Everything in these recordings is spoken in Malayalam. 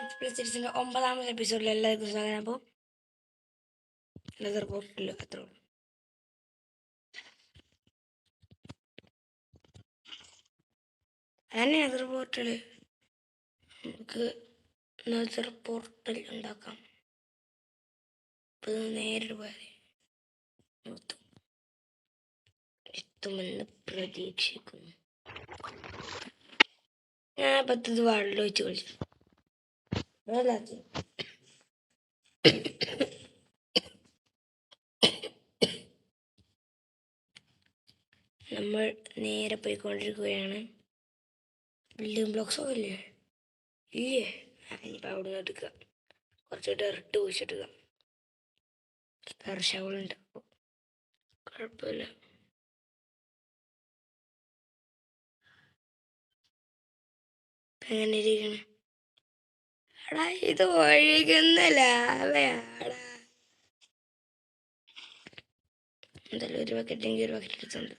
പ്ലസ് സീരീസിൻ്റെ 9ാമത്തെ എപ്പിസോഡിൽ എല്ലാവർക്കും സ്വാഗതം. അപ്പോൾ ലെതർ പോർട്ടിൽ അത്ര അങ്ങനെ ലെതർ പോർട്ടിൽ നമുക്ക് ലെതർ പോർട്ടൽ ഉണ്ടാക്കാം. അപ്പോൾ നേരിട്ട് പോയാൽ എത്തുമെന്ന് പ്രതീക്ഷിക്കുന്നു. ഞാൻ 10 വാളിൽ വെച്ച് കളിച്ചു. നമ്മൾ നേരെ പോയിക്കൊണ്ടിരിക്കുകയാണ്. ബിൽഡിംഗ് ബ്ലോക്സോ ഇല്ലേ ഇനിയിപ്പോൾ അവിടെ നിന്ന് എടുക്കാം. കുറച്ച് ഡെർട്ട് കുഴിച്ചെടുക്കാം. ഷവളുണ്ട്, അപ്പോൾ കുഴപ്പമില്ല. എങ്ങനെ ഇരിക്കണം? എടാ ഇത് ഒഴുകുന്ന ലാവയാടാ. എന്തായാലും ഒരു ബക്കറ്റെങ്കിൽ ഒരു ബക്കറ്റ് എടുത്തുണ്ട്.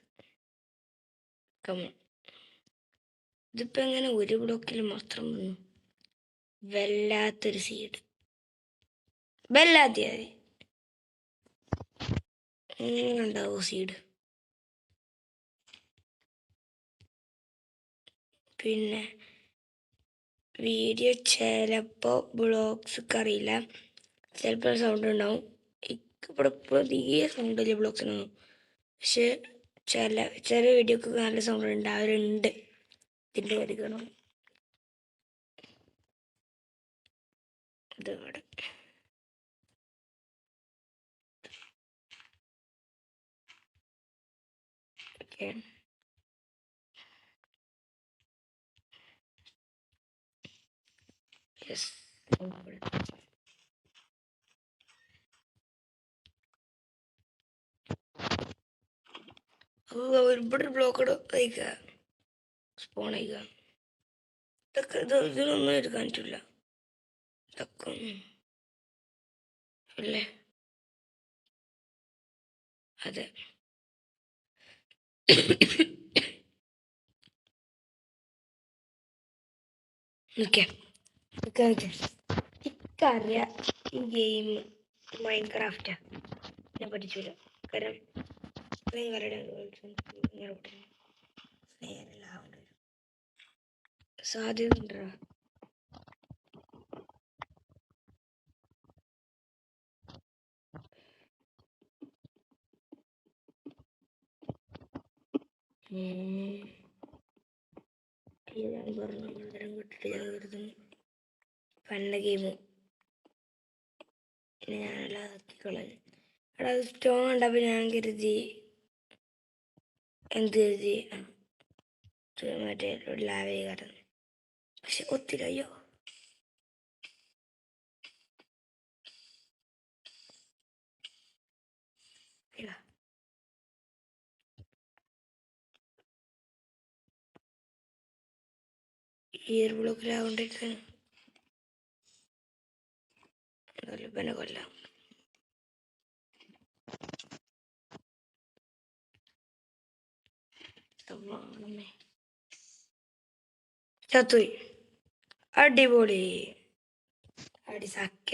ഇതിപ്പോൾ എങ്ങനെ ഒരു ബ്ലോക്കിൽ മാത്രം വന്നു? വല്ലാത്തൊരു സീഡ്. വല്ലാത്ത ഉണ്ടാവോ സീഡ്? പിന്നെ വീഡിയോ ചിലപ്പോൾ ബ്ലോഗ്സ് അറിയില്ല, ചിലപ്പോൾ സൗണ്ട് ഉണ്ടാവും. ഇവിടെ തീരെ സൗണ്ടില്ല ബ്ലോഗ്സിനൊന്നും. പക്ഷെ ചില വീഡിയോക്ക് നല്ല സൗണ്ട് ഉണ്ടാവരുണ്ട്. ഇതിൻ്റെ കാര്യക്കണം ഇതവിടെ. Okay, yes. ഇവിടെ ബ്ലോക്ക് അയക്കുക, സ്പോൺ അയക്കുക. ഇതിനൊന്നും എടുക്കാൻ പറ്റില്ല. ഇതൊക്കെ അല്ലേ? അതെ. എനിക്കറിയാം ഈ ഗെയിം മൈൻക്രാഫ്റ്റാ. ഞാൻ പഠിച്ചില്ല. കാരണം നിങ്ങളുടെ സാധ്യത ഉണ്ടോ? പണ്ട ഗെയിം ഞാനെല്ലാം ആക്കിക്കളഞ്ഞു. എടാ അത് സ്റ്റോൺ കണ്ടപ്പോൾ ഞാൻ കരുതി മറ്റേ ലാവേ കടന്നു. പക്ഷെ ഒത്തിരി അയ്യോ ഈ ഒരു ബ്ലോക്കിലാകൊണ്ടിരിക്കുന്നു. പിന്നെ കൊല്ലാം. ചത്തുപോയി. അടിപൊളി സക്ക.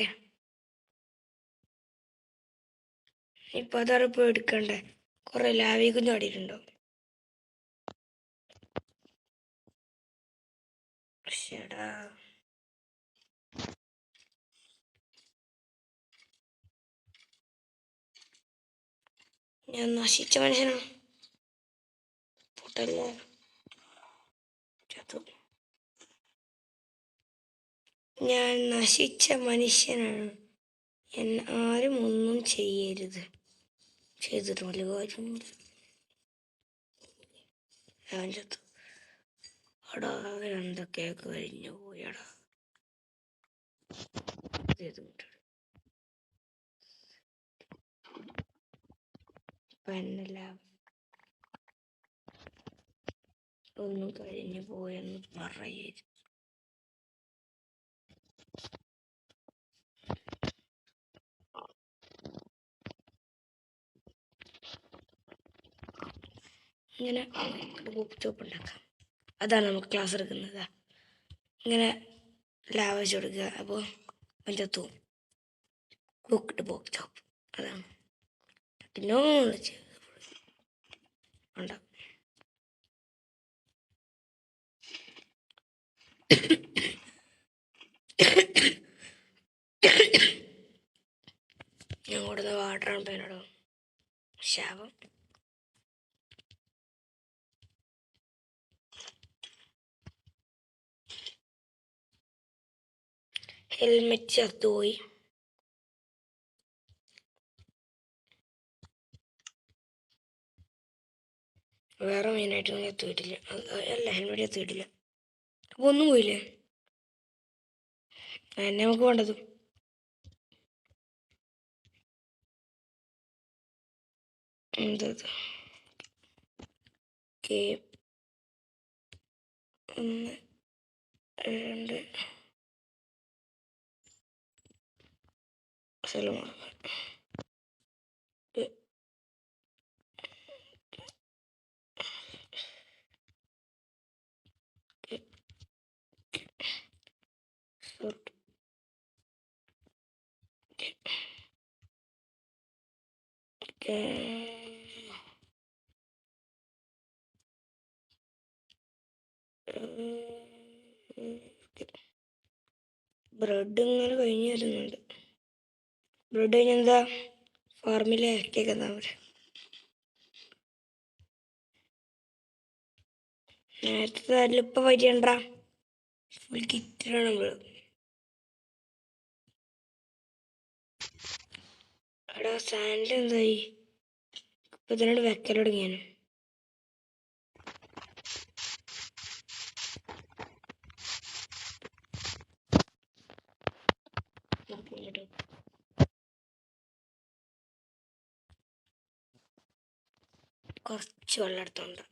ഇപ്പൊ അതറിപ്പോ എടുക്കണ്ടേ? കുറെ ലാവി കുഞ്ഞു ആടിയിട്ടുണ്ടോ? ശടാ, ഞാൻ നശിച്ച മനുഷ്യനാണ്. പൊട്ടല്ലേ ചത്തു. ഞാൻ നശിച്ച മനുഷ്യനാണ്. എന്നെ ആരും ഒന്നും ചെയ്യരുത്. ചെയ്തിട്ട് വലിയ കാര്യമൊന്നുമില്ല. ഞാൻ ചത്തു. അടാ എന്തൊക്കെയൊക്കെ കഴിഞ്ഞു പോയടാ. എന്നല്ല ഒന്നും കഴിഞ്ഞു പോയെന്ന് പറയരുത്. ഇങ്ങനെ ചോപ്പ് ഉണ്ടാക്കാം. അതാണ് നമുക്ക് ക്ലാസ് എടുക്കുന്നത്. ഇങ്ങനെ ലാവ വെച്ച് കൊടുക്കുക. അപ്പോൾ അതിൻ്റെ തൂവും കുക്ക്ഡ് പോക്ക് ചോപ്പ്. അതാണ് ടെക്നോളജി ഉണ്ടാവും. ഞാൻ കൊടുത്ത വാട്ടറാണ് പേനോടോ ശാപം. ഹെൽമെറ്റ് ചത്തുപോയി. വേറെ മെയിനായിട്ടൊന്നും ചത്തുപോയിട്ടില്ല. അല്ല, ഹെൽമെറ്റ് ചത്തുപോയിട്ടില്ല. അപ്പോൾ ഒന്നും പോയില്ലേ? എന്നെ നമുക്ക് വേണ്ടത് എന്തത്? ഗെയിം 1 2 സ്ഥലമാണ്. ബ്രെഡ് ഇങ്ങനെ കഴിഞ്ഞ് വരുന്നുണ്ട്. ബ്രെഡ് കഴിഞ്ഞെന്താ ഫാർമിലെ കേക്ക് എന്താ പറയുക? നേരത്തെ അതിലിപ്പോൾ വരികണ്ട ഫുൾ കിറ്റാണ് നമ്മൾ. എടാ സാൻഡിൽ എന്തായി? ഇപ്പം ഇതിനോട് വെക്കൽ തുടങ്ങിയാണ്. കുറച്ച് വെള്ളം എടുത്തോണ്ട്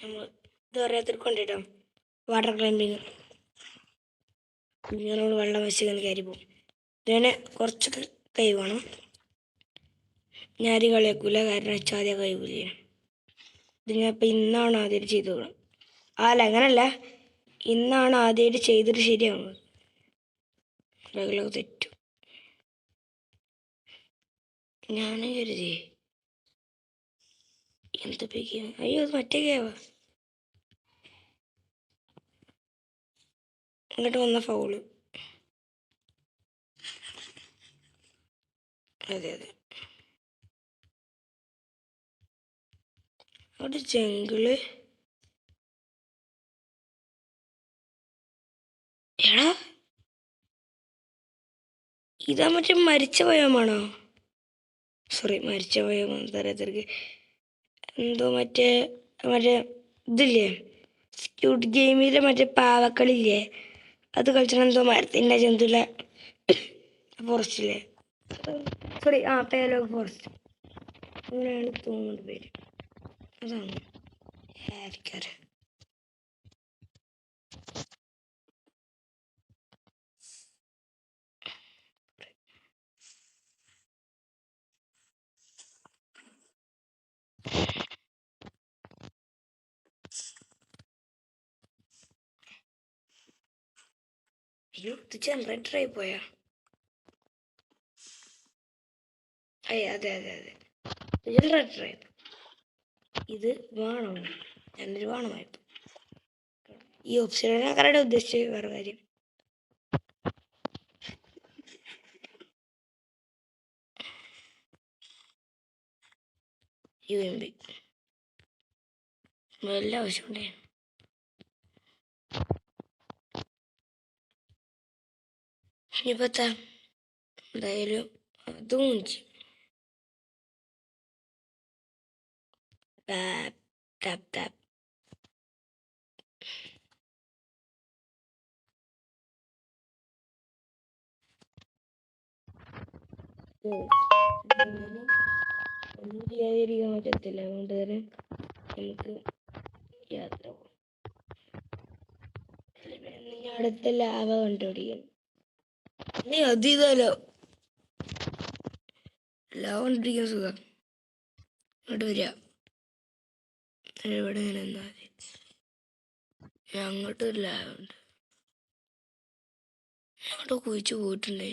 നമ്മൾ ഇത് അറിയാത്തൊരു കൊണ്ടിട്ടോ വാട്ടർ ക്ലൈമ്പിങ്. നമ്മൾ വെള്ളം വെച്ച് ഇങ്ങനെ കയറി പോകും. ഇതിനെ കുറച്ചൊക്കെ കൈ വേണം. ഞാനും കളിയാക്കൂല, കാരണം വെച്ചാൽ ആദ്യം കഴിവില്ല. ഇത് ഞാൻ ഇപ്പം ഇന്നാണ് ആദ്യമായിട്ട് ചെയ്തു പോകണം. അല്ല, അങ്ങനല്ല, ഇന്നാണ് ആദ്യമായിട്ട് ചെയ്തിട്ട് ശരിയാവുന്നത്. തെറ്റും. ഞാൻ കരുതി എന്ത് പേക്ക്. അയ്യോ, അത് മറ്റേ കേവാ. ഇങ്ങോട്ട് വന്ന ഫൗള്. അതെ അതെ, അവിടെ ജംഗിള്. എടാ, ഇതാ മറ്റേ മരിച്ച വയമാണോ? സോറി, മരിച്ച വയം തരത്തിற்கு എന്തോ മറ്റേ മറ്റേ ഇതില്ലേ, സ്ക്യൂഡ് ഗെയിമിലെ മറ്റേ പാവക്കളില്ലേ, അത് കളിച്ചാൽ എന്തോ മരത്തിൻ്റെ ജന്തുല്ല ഫോറസ്റ്റില്ലേ. സോറി, പേലോഗ് ഫോറസ്റ്റ് അങ്ങനെയാണ് തോന്നുന്നത് പേര്. അതാണ് ആയിരിക്കാറ്. അയ്യോ, ഇത് ജനറേറ്ററായി പോയാ? അതെ അതെ അതെ, ജനറേറ്ററായത്. ഇത് വേണം, ഞാനൊരു വേണമായിരുന്നു. ഈ ഓപ്ഷനെ കറക്റ്റ് ഉദ്ദേശിച്ച് വേറെ കാര്യം. UMB വല്ല ആവശ്യമുണ്ടേ. ഇനിയിപ്പത്താ എന്തായാലും അതും ടാപ്പ് ടാപ്പ്. ഒന്നും ചെയ്യാതിരിക്കാൻ പറ്റത്തില്ല, അതുകൊണ്ട് തന്നെ നമുക്ക് യാത്ര പോകാം. അടുത്ത ലാവ കണ്ടുപിടിക്കണം. നീ അതീതല്ലോ ലാവ കണ്ടിരിക്കാൻ സുഖം. ഇങ്ങോട്ട് വരിക, ഇവിടെ ഇങ്ങനെ എന്നാൽ മതി. അങ്ങോട്ടൊരു ലാവ ഉണ്ട്, അങ്ങോട്ട് കുഴിച്ചു പോയിട്ടുണ്ടേ.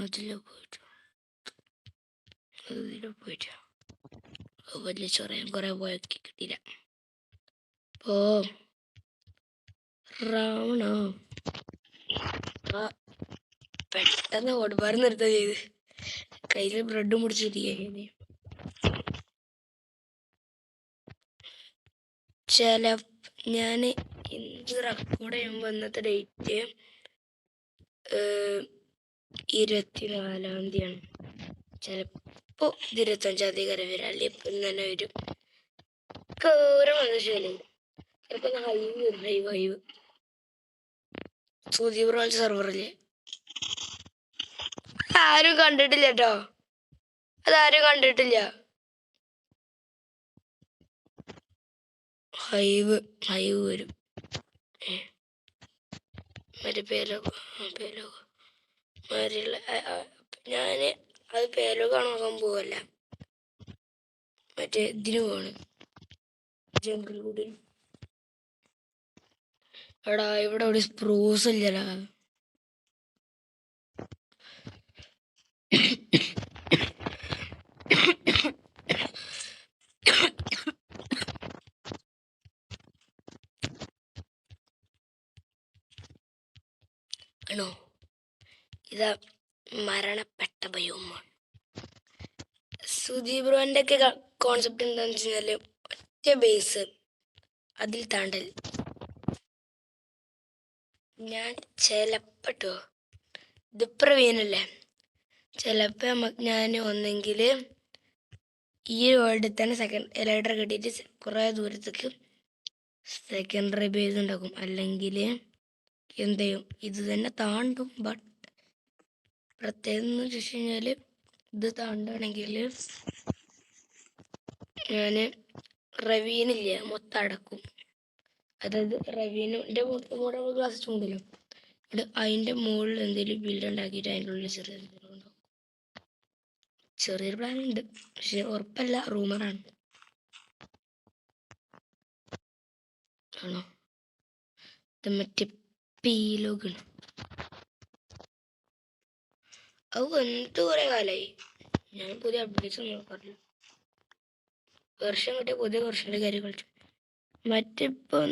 അതിലെ പോയിട്ട് വലിയ ചൊറയാൻ കുറെ പോയൊക്കെ കിട്ടിയില്ല. ഓ രാവണ പെട്ടെന്ന് ഓടുപാട് നിർത്താൻ ചെയ്ത് കയ്യിൽ ബ്രെഡ് മുടിച്ചിരിക്കുകയാണ്. ഞാൻ ഇന്ന് റെക്കോർഡ് ചെയ്യുമ്പോൾ ഇന്നത്തെ ഡേറ്റ് 24-ാം തീയതിയാണ്. ചിലപ്പോൾ 25-ാം തീയതി കര വരാം, അല്ലെങ്കിൽ ഇപ്പം തന്നെ വരും. ഓരോ മനുഷ്യല്ലേ ചിലപ്പോൾ ഹൈവ് സുദീപ് സെർവറില് ആരും കണ്ടിട്ടില്ല കേട്ടോ, അതാരും കണ്ടിട്ടില്ല. ഹൈവ് വരും. മറ്റേ പേലോക മാതിരിയുള്ള ഞാൻ അത് പേലോക നോക്കാൻ പോവല്ല, മറ്റേ ഇതിന് പോവാണ്, ജംഗിൾ കൂടി. എടാ ഇവിടെ ഒരു സ്പ്രൂസ് ഇല്ലടാ. ആണോ? ഇതാ മരണപ്പെട്ട ബയോമാണ്. സുദീപ് ബ്രോന്റെ ഒക്കെ കോൺസെപ്റ്റ് എന്താണെന്ന് വെച്ച് കഴിഞ്ഞാൽ ഒറ്റ ബേസ് അതിൽ താണ്ടൽ. ഞാൻ ചിലപ്പോ ഇത് പ്രവീണല്ലേ, ചിലപ്പോൾ ഞാൻ ഒന്നെങ്കിൽ ഈ വേൾഡിൽ തന്നെ സെക്കൻഡ് എലൈഡർ കെട്ടിയിട്ട് കുറേ ദൂരത്തേക്ക് സെക്കൻഡറി ബേസ് ഉണ്ടാക്കും, അല്ലെങ്കിൽ എന്ത് ചെയ്യും ഇത് തന്നെ താണ്ടും. ബട്ട് പ്രത്യേകം എന്ന് വെച്ച് കഴിഞ്ഞാൽ ഇത് താണ്ടുകയാണെങ്കിൽ ഞാൻ റവീനില്ല മൊത്തം അടക്കും. അതായത് റവീനിൻ്റെ കൂടെ ക്ലാസ് ചൂണ്ടല്ലോ, അതിൻ്റെ മുകളിൽ എന്തെങ്കിലും ബിൽഡ് ഉണ്ടാക്കിയിട്ട് അതിൻ്റെ ഉള്ളിൽ ചെറിയൊരു പ്ലാൻ ഉണ്ട്, പക്ഷെ ഉറപ്പല്ല, റൂമറാണ്. ആണോ? ഇത് മറ്റേ പീലോഗാണ്. അത് വന്നിട്ട് കുറേ കാലമായി, ഞാൻ പുതിയ അപ്ഡേറ്റ്സ് ഒന്നും നോക്കാറില്ല. വെർഷൻ കിട്ടിയ പുതിയ വെർഷൻ്റെ കാര്യം കളിച്ചു. മറ്റിപ്പോൾ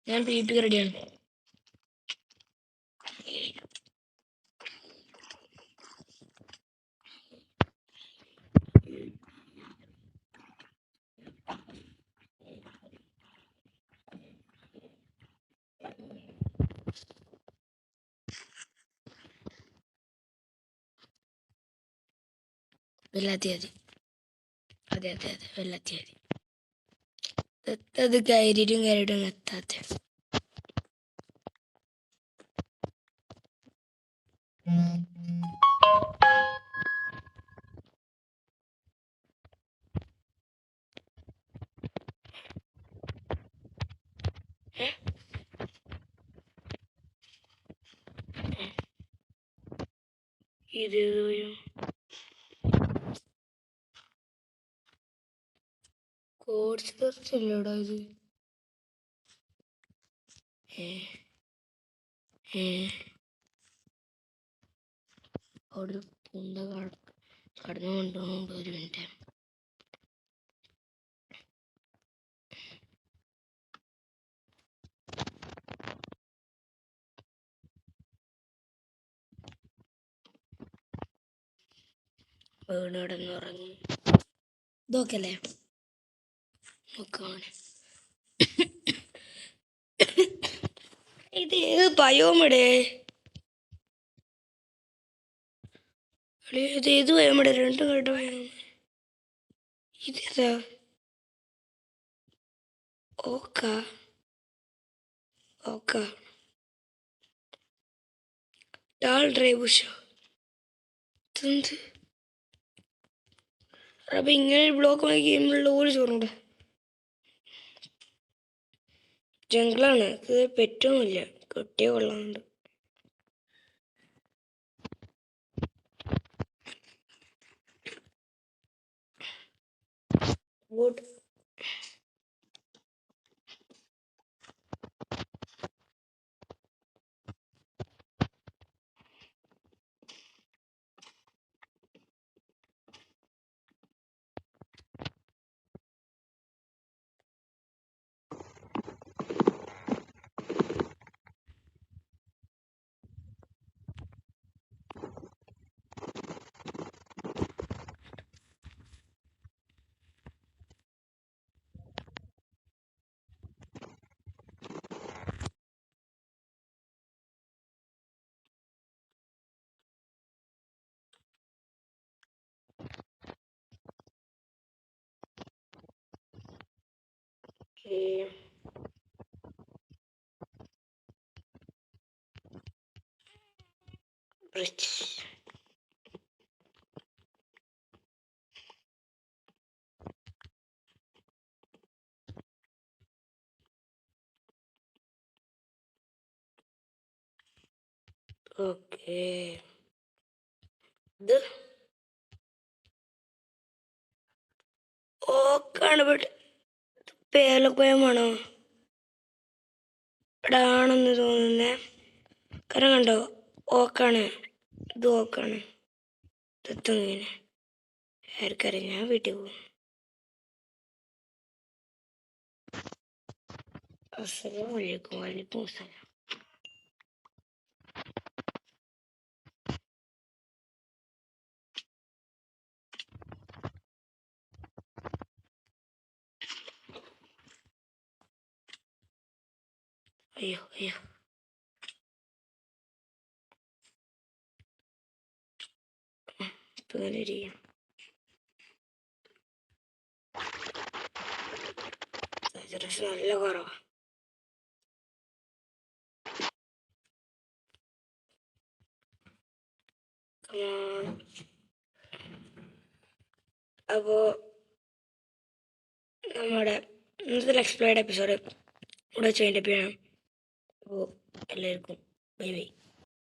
ഞാൻ PvP റെഡിയാണ്. വെള്ളാത്തിയാതി, അതെ വെള്ളാത്തിയാതി. അത് കയറിയിട്ടും എത്താത്ത. ഇത് കോഴ്സ് കുറച്ചല്ലോടാ ഇത്. അവിടെ പൂണ്ട കടന്നു കൊണ്ടുപോകുന്നുണ്ട്. ഒരു മിനിറ്റ്. വീണ് കിടന്ന് ഉറങ്ങി. ഇതൊക്കെയല്ലേ നോക്കാണ്. ഇത് ഏത് ബയോമിടെ? ഇത് ഏത് ബയോമിടെ? രണ്ടും കേട്ട ബയോ. ഇതേതാ? ഓക്ക ഓക്ക ഡാൾ ഡ്രൈബുഷ. ഇതെന്ത്? അപ്പൊ ഇങ്ങനെ ബ്ലോക്ക് ആക്കി ഗെയിമിലുള്ള ഒരു ചോറുണ്ട്. ജംഗിളാണ്, ഇത് പെറ്റൊന്നുമില്ല, കിട്ടിയ കൊള്ളാറുണ്ട്. ഗുഡ്. Rich. ഓക്കേ, ഇത് ഓക്കാണ്. ബട്ട് പേലക്കോയമാണോ? ഇവിടെ ആണെന്ന് തോന്നുന്നേ. കാരണം കണ്ടോ, ഓക്കാണ്. ഇത് ഓക്കാണ്. ഇങ്ങനെ ആർക്കറിയാം. ഞാൻ വീട്ടിൽ പോകും. അസ്സലാമലൈക്കും. വലൈക്കും അസ്സലാം. അയ്യോ അയ്യോ, ഇങ്ങനെ ഇരിക്കണം. നല്ല കുറവാ. അപ്പോൾ നമ്മുടെ ഇന്നത്തെ എക്സ്പ്ലോർഡ് എപ്പിസോഡ് ഇവിടെ വെച്ച് കഴിഞ്ഞിട്ട് അപ്പോൾ എല്ലാവർക്കും ബൈ ബൈ.